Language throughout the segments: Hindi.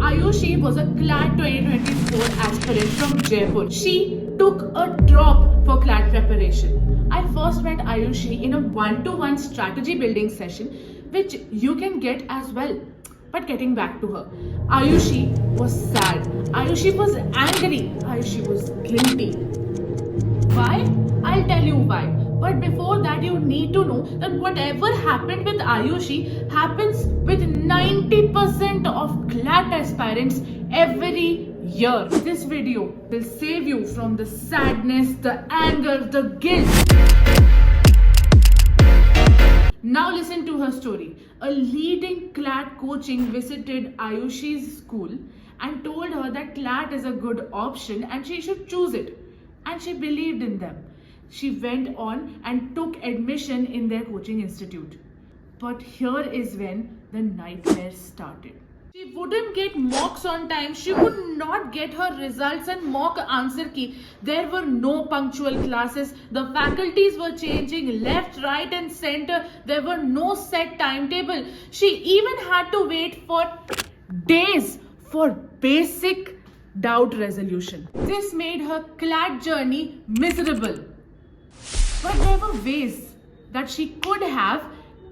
Ayushi was a CLAT 2024 aspirant from Jaipur. She took a drop for CLAT preparation. I first met Ayushi in a one-to-one strategy building session, which you can get as well. But getting back to her, Ayushi was sad. Ayushi was angry. Ayushi was guilty. Why? I'll tell you why. But before that, you need to know that whatever happened with Ayushi happens with 90% of CLAT aspirants every year. This video will save you from the sadness, the anger, the guilt. Now listen to her story. A leading CLAT coaching visited Ayushi's school and told her that CLAT is a good option and she should choose it. And she believed in them. She went on and took admission in their coaching institute. But here is when the nightmare started. She wouldn't get mocks on time. She would not get her results and mock answer key. There were no punctual classes. The faculties were changing left, right and center. There were no set timetable. She even had to wait for days for basic doubt resolution. This made her CLAT journey miserable. But there were ways that she could have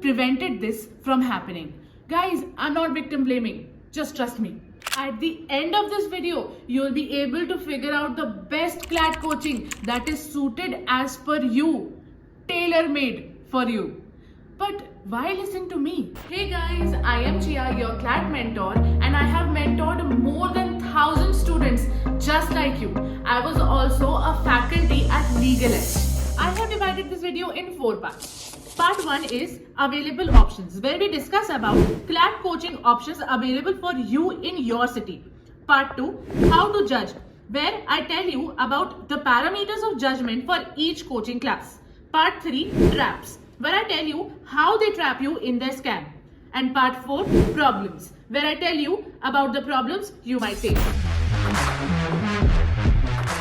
prevented this from happening. Guys, I'm not victim blaming. Just trust me. At the end of this video, you'll be able to figure out the best CLAT coaching that is suited as per you, tailor-made for you. But why listen to me? Hey guys, I am Chia, your CLAT mentor, and I have mentored more than 1,000 students just like you. I was also a faculty at Legal Edge. I have divided this video in 4 parts. Part 1 is available options, where we discuss about CLAT coaching options available for you in your city. Part 2, how to judge, where I tell you about the parameters of judgment for each coaching class. Part 3, traps, where I tell you how they trap you in their scam. And part 4, problems, where I tell you about the problems you might face.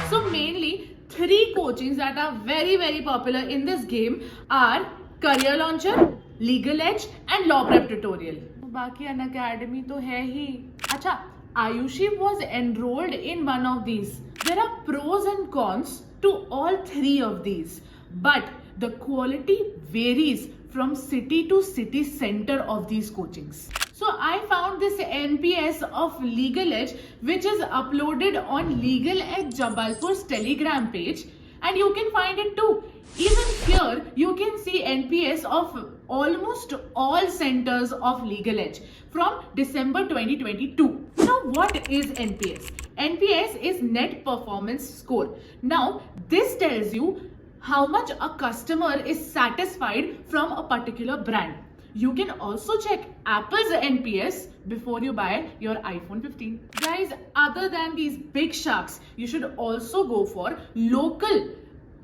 So mainly, 3 coachings that are very popular in this game are Career Launcher, Legal Edge and Law Prep Tutorial. बाकी Unacademy तो है ही. अच्छा, Ayushi was enrolled in one of these. There are pros and cons to all 3 of these, but the quality varies from city to city center of these coachings. So I found this NPS of Legal Edge, which is uploaded on Legal Edge Jabalpur's Telegram page, and you can find it too. Even here, you can see NPS of almost all centers of Legal Edge from December 2022. Now, what is NPS? NPS is Net Performance Score. Now, this tells you how much a customer is satisfied from a particular brand. You can also check Apple's NPS before you buy your iPhone 15. Guys, other than these big sharks, you should also go for local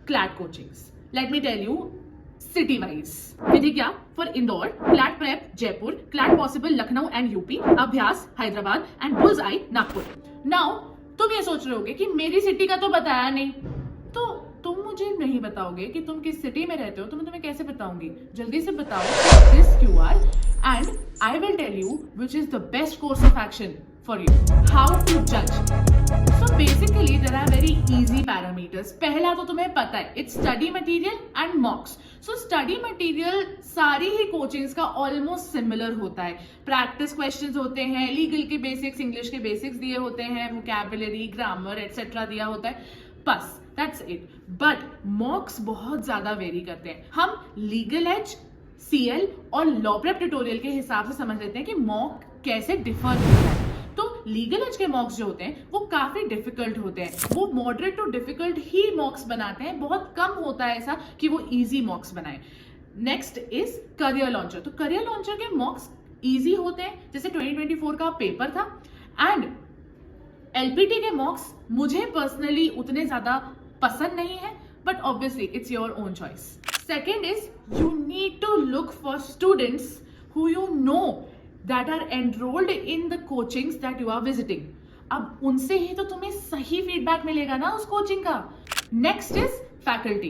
CLAT coachings. Let me tell you, city-wise. Vidhya for Indore, CLAT Prep Jaipur, CLAT Possible Lucknow and UP, Abhyas Hyderabad and Bullseye Nagpur. Now, तुम ये सोच रहे होगे कि मेरी सिटी का तो बताया नहीं, तो तुम मुझे नहीं बताओगे कि तुम किस सिटी में रहते हो, तो मैं तुम्हें कैसे बताऊंगी? जल्दी से बताओ this QR and I will tell you which is the best course of action for you. How to judge. So basically there are very easy parameters. पहला तो तुम्हें पता है, it's study material and mocks. So study material सारी ही कोचिंग्स का ऑलमोस्ट सिमिलर होता है. प्रैक्टिस क्वेश्चंस होते हैं, लीगल के बेसिक्स, इंग्लिश के बेसिक्स दिए होते हैं, वोकैबुलरी, ग्रामर एटसेट्रा दिया होता है, बस दैट्स इट. बट मॉक्स बहुत ज्यादा वेरी करते हैं. हम लीगल एज, CL और लॉ प्रेप ट्यूटोरियल के हिसाब से समझ लेते हैं कि मॉक कैसे डिफर होता है. तो लीगल एज के मॉक्स जो होते हैं वो काफी डिफिकल्ट होते हैं. वो मॉडरेट टू डिफिकल्ट ही मॉक्स बनाते हैं. बहुत कम होता है ऐसा कि वो इजी मॉक्स बनाए. Next is career launcher. तो करियर लॉन्चर के मॉक्स इजी होते हैं, जैसे 2024 का पेपर था. एंड LPT के मॉक्स मुझे पर्सनली उतने ज्यादा पसंद नहीं है, but obviously it's your own choice. Second is you need to look for students who you know that are enrolled in the coachings that you are visiting. अब उनसे ही तो तुम्हें सही फीडबैक मिलेगा ना उस कोचिंग का. Next is faculty.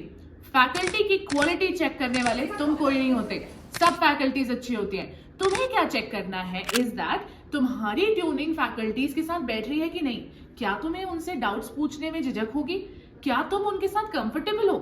फैकल्टी की क्वालिटी चेक करने वाले तुम कोई नहीं होते, सब फैकल्टीज अच्छी होती हैं. तुम्हें क्या चेक करना है इज दैट तुम्हारी ट्यूनिंग फैकल्टीज के साथ बैठ रही है कि नहीं? क्या तुम्हें उनसे डाउट्स पूछने में झिझक होगी? क्या तुम उनके साथ कंफर्टेबल हो?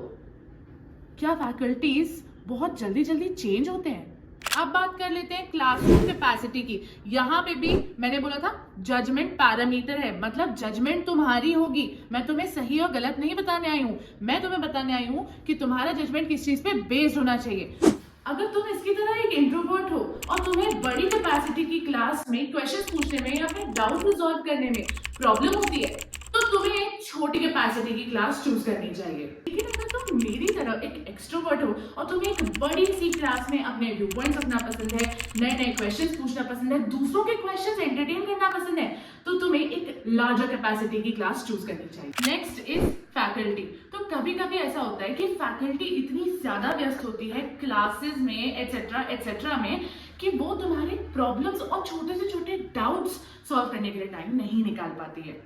क्या फैकल्टीज बहुत जल्दी जल्दी चेंज होते हैं? अब बात कर लेते हैं क्लासरूम कैपेसिटी की। यहाँ पे भी मैंने बोला था जजमेंट पैरामीटर है, मतलब जजमेंट तुम्हारी होगी। मैं तुम्हें सही और गलत नहीं बताने आई हूँ, मैं तुम्हें बताने आई हूँ कि तुम्हारा जजमेंट किस चीज पे बेस्ड होना चाहिए। अगर तुम इसकी तरह एक इंट्रोवर्ट हो और तुम्हें बड़ी कैपेसिटी की क्लास में क्वेश्चंस पूछने में या फिर डाउट रिजॉल्व करने में प्रॉब्लम होती है, तो तुम्हें एक छोटी कैपेसिटी की क्लास चूज करनी चाहिए। लेकिन अगर तुम मेरी तरह एक एक्सट्रोवर्ट हो और तुम्हें एक बड़ी सी क्लास में अपने व्यू पॉइंट्स रखना पसंद है, नए नए क्वेश्चंस पूछना पसंद है, दूसरों के क्वेश्चंस एंटरटेन करना पसंद है, तो तुम्हें एक लार्जर कैपेसिटी की क्लास चूज करनी चाहिए। Next is faculty. तो कभी कभी ऐसा होता है कि फैकल्टी इतनी ज्यादा व्यस्त होती है क्लासेस में एटसेट्रा एटसेट्रा में कि वो तुम्हारे प्रॉब्लम्स और छोटे से छोटे डाउट्स सॉल्व करने के लिए टाइम नहीं निकाल पाती है।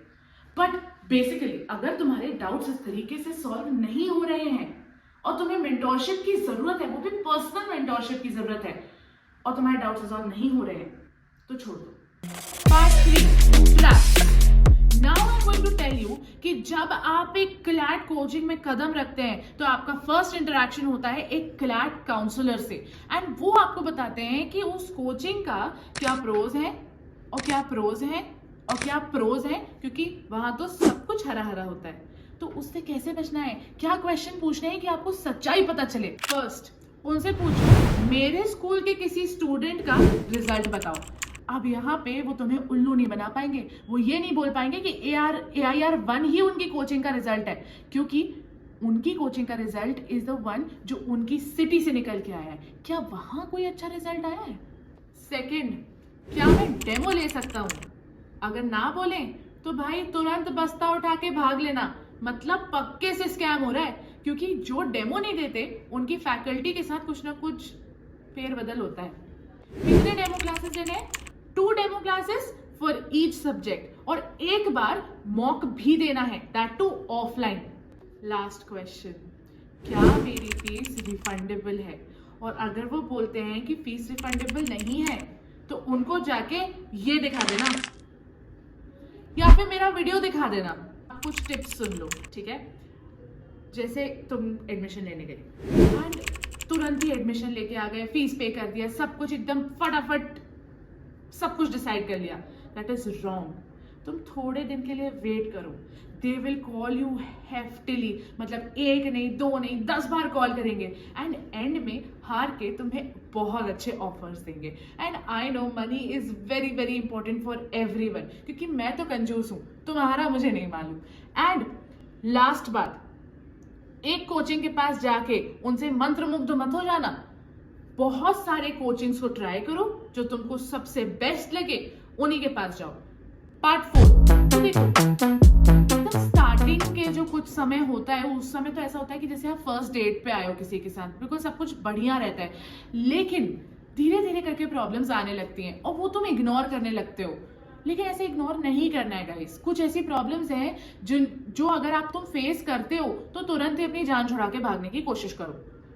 बट बेसिकली अगर तुम्हारे डाउट्स इस तरीके से सॉल्व नहीं हो रहे हैं और तुम्हें मेंटोरशिप की जरूरत है, वो भी पर्सनल मेंटोरशिप की जरूरत है, और तुम्हारे डाउट्स रिजॉल्व नहीं हो रहे हैं, तो छोड़ दो। Part 3 trap. Now I am going to tell you कि जब आप एक क्लैट कोचिंग में कदम रखते हैं तो आपका फर्स्ट इंटरेक्शन होता है एक क्लैट काउंसलर से, एंड वो आपको बताते हैं कि उस कोचिंग का क्या प्रोज है और क्या प्रोज है और क्या प्रोज है, क्योंकि वहां तो सब कुछ हरा हरा होता है। तो उससे कैसे बचना है, क्या क्वेश्चन पूछने हैं कि आपको सच्चाई पता चले। फर्स्ट उनसे पूछो मेरे स्कूल के किसी स्टूडेंट का रिजल्ट बताओ। अब यहाँ पे वो तुम्हें उल्लू नहीं बना पाएंगे, वो ये नहीं बोल पाएंगे कि AIR 1 ही उनकी कोचिंग का रिजल्ट है, क्योंकि उनकी कोचिंग का रिजल्ट इज द वन जो उनकी सिटी से निकल के आया है। क्या वहां कोई अच्छा रिजल्ट आया है? सेकेंड, क्या मैं डेमो ले सकता हूँ? अगर ना बोले तो भाई तुरंत बस्ता उठा के भाग लेना, मतलब पक्के से स्कैम हो रहा है, क्योंकि जो डेमो नहीं देते उनकी फैकल्टी के साथ कुछ ना कुछ फेरबदल होता है। कितने डेमो क्लासेस देने हैं? 2 demo classes for each subject, और एक बार मॉक भी देना है, that to offline. Last question, क्या मेरी फीस रिफंडेबल है? और अगर वो बोलते हैं कि फीस रिफंडेबल नहीं है तो उनको जाके ये दिखा देना या फिर मेरा वीडियो दिखा देना। कुछ टिप्स सुन लो, ठीक है? जैसे तुम एडमिशन लेने गए एंड तुरंत ही एडमिशन लेके आ गए, फीस पे कर दिया, सब कुछ एकदम फटाफट सब कुछ डिसाइड कर लिया। That is wrong. तुम थोड़े दिन के लिए वेट करो, दे विल कॉल यू हेफ्टिली, मतलब 1 नहीं 2 नहीं 10 बार कॉल करेंगे, एंड एंड में हार के तुम्हें बहुत अच्छे ऑफर्स देंगे। And I know money is very very important for everyone, क्योंकि मैं तो कंजूस हूं, तुम्हारा मुझे नहीं मालूम। एंड लास्ट बात, एक कोचिंग के पास जाके उनसे मंत्रमुग्ध मत हो जाना। बहुत सारे कोचिंग्स को ट्राई करो, जो तुमको सबसे बेस्ट लगे उन्हीं के पास जाओ। पार्ट 4, तो देखो स्टार्टिंग के जो कुछ समय होता है उस समय तो ऐसा होता है कि जैसे आप फर्स्ट डेट पे आए हो किसी के साथ, बिल्कुल सब कुछ बढ़िया रहता है, लेकिन धीरे धीरे करके प्रॉब्लम्स आने लगती हैं और वो तुम इग्नोर करने लगते हो। लेकिन ऐसे इग्नोर नहीं करना है गाइस। कुछ ऐसी प्रॉब्लम्स हैं जो अगर आप तुम फेस करते हो तो तुरंत ही अपनी जान छुड़ा के भागने की कोशिश करो,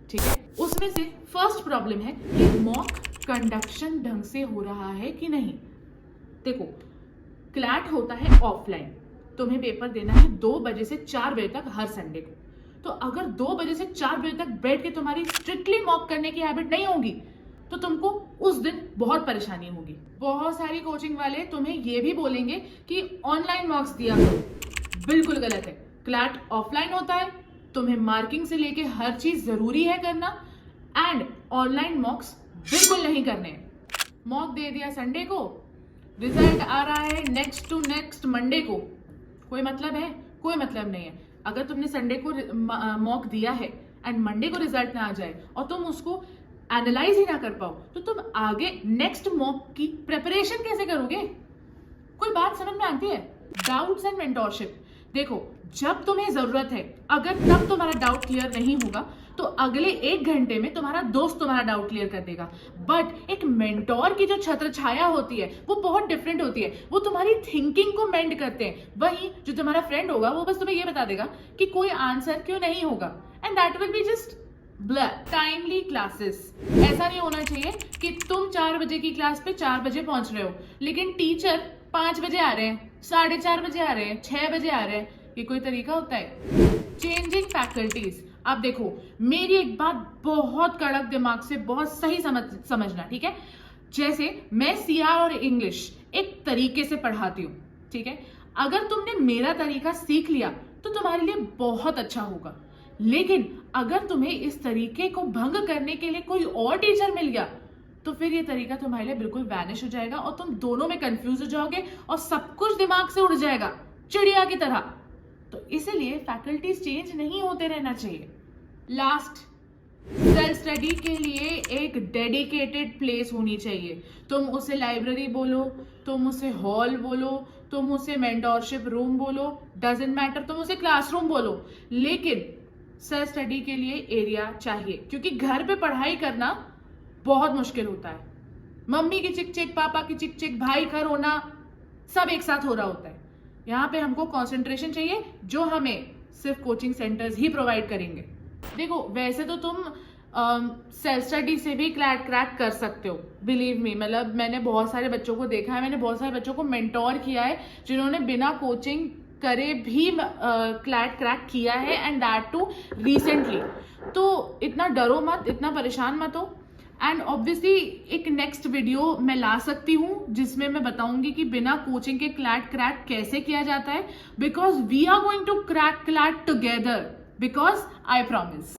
ठीक है? उसमें से फर्स्ट प्रॉब्लम है कि मॉक कंडक्शन ढंग से हो रहा है कि नहीं। देखो क्लैट होता है ऑफलाइन, तुम्हें पेपर देना है 2 बजे से 4 बजे तक हर संडे को। तो अगर 2 बजे से 4 बजे तक बैठ के तुम्हारी स्ट्रिक्टली मॉक करने की हैबिट नहीं होगी तो तुमको उस दिन बहुत परेशानी होगी। बहुत सारी कोचिंग वाले तुम्हें ये भी बोलेंगे कि ऑनलाइन मॉक्स दिया करो, बिल्कुल गलत है। क्लैट ऑफलाइन होता है, तुम्हें मार्किंग से लेके हर चीज जरूरी है करना, एंड ऑनलाइन मॉक्स बिल्कुल नहीं करने। मॉक दे दिया संडे को, रिजल्ट आ रहा है नेक्स्ट टू नेक्स्ट मंडे को, कोई मतलब है? कोई मतलब नहीं है। अगर तुमने संडे को मॉक दिया है एंड मंडे को रिजल्ट ना आ जाए और तुम उसको एनालाइज ही ना कर पाओ तो तुम आगे नेक्स्ट मॉक की प्रिपरेशन कैसे करोगे? कोई बात समझ में आती है? डाउट्स एंड मेंटोरशिप, देखो जब तुम्हें जरूरत है, अगर तब तुम्हारा डाउट क्लियर नहीं होगा तो अगले 1 घंटे में तुम्हारा दोस्त तुम्हारा डाउट क्लियर कर देगा। बट एक मेंटोर की जो छत्र छाया होती है वो बहुत डिफरेंट होती है, वो तुम्हारी थिंकिंग को मेंड करते हैं। वहीं जो तुम्हारा फ्रेंड होगा वो बस तुम्हें ये बता देगा कि कोई आंसर क्यों नहीं होगा, and that will be just timely classes. ऐसा नहीं होना चाहिए कि तुम 4 बजे की क्लास पे 4 बजे पहुंच रहे हो, लेकिन टीचर 5 बजे आ रहे हैं, 4:30 बजे आ रहे हैं, 6 बजे आ रहे हैं। ये कोई तरीका होता है? Changing faculties. अब देखो, मेरी एक बात बहुत कड़क दिमाग से बहुत सही समझना, ठीक है? जैसे मैं सीआर और इंग्लिश एक तरीके से पढ़ाती हूँ, ठीक है? अगर तुमने मेरा तरीका सीख लिया तो तुम्हारे लिए बहुत अच्छा होगा, लेकिन अगर तुम्हें इस तरीके को भंग करने के लिए कोई और टीचर मिल गया तो फिर ये तरीका तुम्हारे लिए बिल्कुल वैनिश हो जाएगा और तुम दोनों में कंफ्यूज हो जाओगे और सब कुछ दिमाग से उड़ जाएगा चिड़िया की तरह। तो इसीलिए फैकल्टीज चेंज नहीं होते रहना चाहिए। लास्ट, सेल्फ स्टडी के लिए एक डेडिकेटेड प्लेस होनी चाहिए। तुम उसे लाइब्रेरी बोलो, तुम उसे हॉल बोलो, तुम उसे मेंटोरशिप रूम बोलो, डजंट मैटर, तुम उसे क्लासरूम बोलो, लेकिन सेल्फ स्टडी के लिए एरिया चाहिए, क्योंकि घर पे पढ़ाई करना बहुत मुश्किल होता है। मम्मी की चिक चिक, पापा की चिक चिक, भाई का रोना, सब एक साथ हो रहा होता है। यहाँ पे हमको कंसंट्रेशन चाहिए, जो हमें सिर्फ कोचिंग सेंटर्स ही प्रोवाइड करेंगे। देखो, वैसे तो तुम सेल्फ स्टडी से भी क्रैक कर सकते हो, बिलीव मी। मतलब मैंने बहुत सारे बच्चों को देखा है, मैंने बहुत सारे बच्चों को मेंटोर किया है जिन्होंने बिना कोचिंग करे भी क्लैट क्रैक किया है, एंड दैट टू रिसेंटली। तो इतना डरो मत, इतना परेशान मत हो। एंड ऑब्वियसली एक नेक्स्ट वीडियो मैं ला सकती हूँ जिसमें मैं बताऊंगी कि बिना कोचिंग के क्लैट क्रैक कैसे किया जाता है, because we are going to crack CLAT together, because I promise.